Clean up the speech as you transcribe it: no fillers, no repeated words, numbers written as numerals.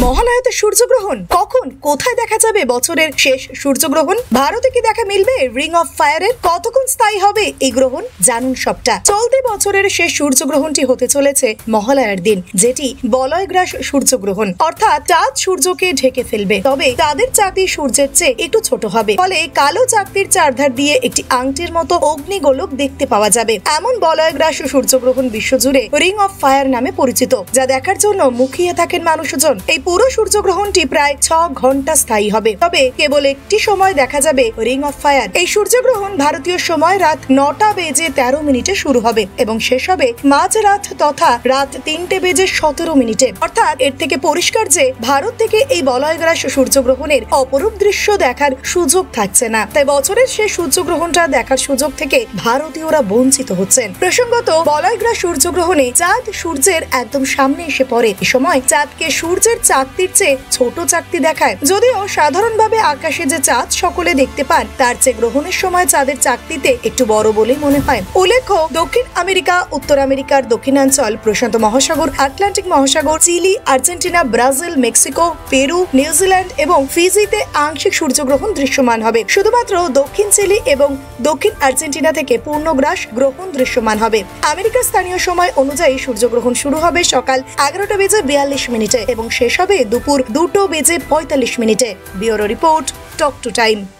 মহালয়াতে সূর্যগ্রহণ কখন কোথায় দেখা যাবে? বছরের শেষ সূর্যগ্রহণ ভারতে কি দেখা মিলবে রিং অফ ফায়ারের? কতক্ষণ স্থায়ী হবে এই গ্রহণ? জানুন সবটা। চলতি বছরের শেষ সূর্যগ্রহণটি হতে চলেছে মহালয়ার দিন, যেটি বলয়গ্রাস সূর্যগ্রহণ, অর্থাৎ চাঁদ সূর্যকে ঢেকে ফেলবে। তবে তাদের চাকতি সূর্যের চেয়ে একটু ছোট হবে, ফলে কালো চাকতির চারধার দিয়ে একটি আংটির মতো অগ্নিগোলক দেখতে পাওয়া যাবে। এমন বলয়গ্রাস সূর্যগ্রহণ বিশ্বজুড়ে রিং অফ ফায়ার নামে পরিচিত, যা দেখার জন্য মুখিয়ে থাকেন মানুষজন। এই পুরো সূর্যগ্রহণটি প্রায় 6 ঘন্টা স্থায়ী হবে, তবে কেবল একটি সময় দেখা যাবে রিং অফ ফায়ার। এই সূর্যগ্রহণ ভারতীয় সময় রাত 9টা বেজে 13 মিনিটে শুরু হবে এবং শেষ হবে মাঝরাত তথা রাত 3টে বেজে 17 মিনিটে। অর্থাৎ এর থেকে পরিষ্কার যে ভারত থেকে এই বলয়গ্রাস সূর্যগ্রহণের অপরূপ দৃশ্য দেখার সুযোগ থাকছে না। তাই বছরের শেষ সূর্যগ্রহণটা দেখার সুযোগ থেকে ভারতীয়রা বঞ্চিত হচ্ছেন। প্রসঙ্গত, বলয়গ্রাস সূর্যগ্রহণে চাঁদ সূর্যের একদম সামনে এসে পড়ে। এ সময় চাঁদকে সূর্যের চাকতির চেয়ে ছোট চাকতি দেখায়। যদিও সাধারণভাবে আকাশে যে চাঁদ সকলে দেখতে পান, তার চেয়ে গ্রহণের সময় চাঁদের চাকতিতে একটু বড় বলে মনে হয়। উল্লেখ্য, দক্ষিণ আমেরিকা, উত্তর আমেরিকার দক্ষিণাঞ্চল, প্রশান্ত মহাসাগর, আটলান্টিক মহাসাগর, Chile, Argentina, Brazil, Mexico, Peru, New Zealand এবং ফিজিতে আংশিক সূর্যগ্রহণ দৃশ্যমান হবে। শুধুমাত্র দক্ষিণ চিলি এবং দক্ষিণ আর্জেন্টিনা থেকে পূর্ণগ্রাস গ্রহণ দৃশ্যমান হবে। আমেরিকার স্থানীয় সময় অনুযায়ী সূর্যগ্রহণ শুরু হবে সকাল 11টা বেজে 42 মিনিটে এবং শেষ হবে দুপুর 2টো বেজে 45 মিনিটে। Bureau report, talk to time.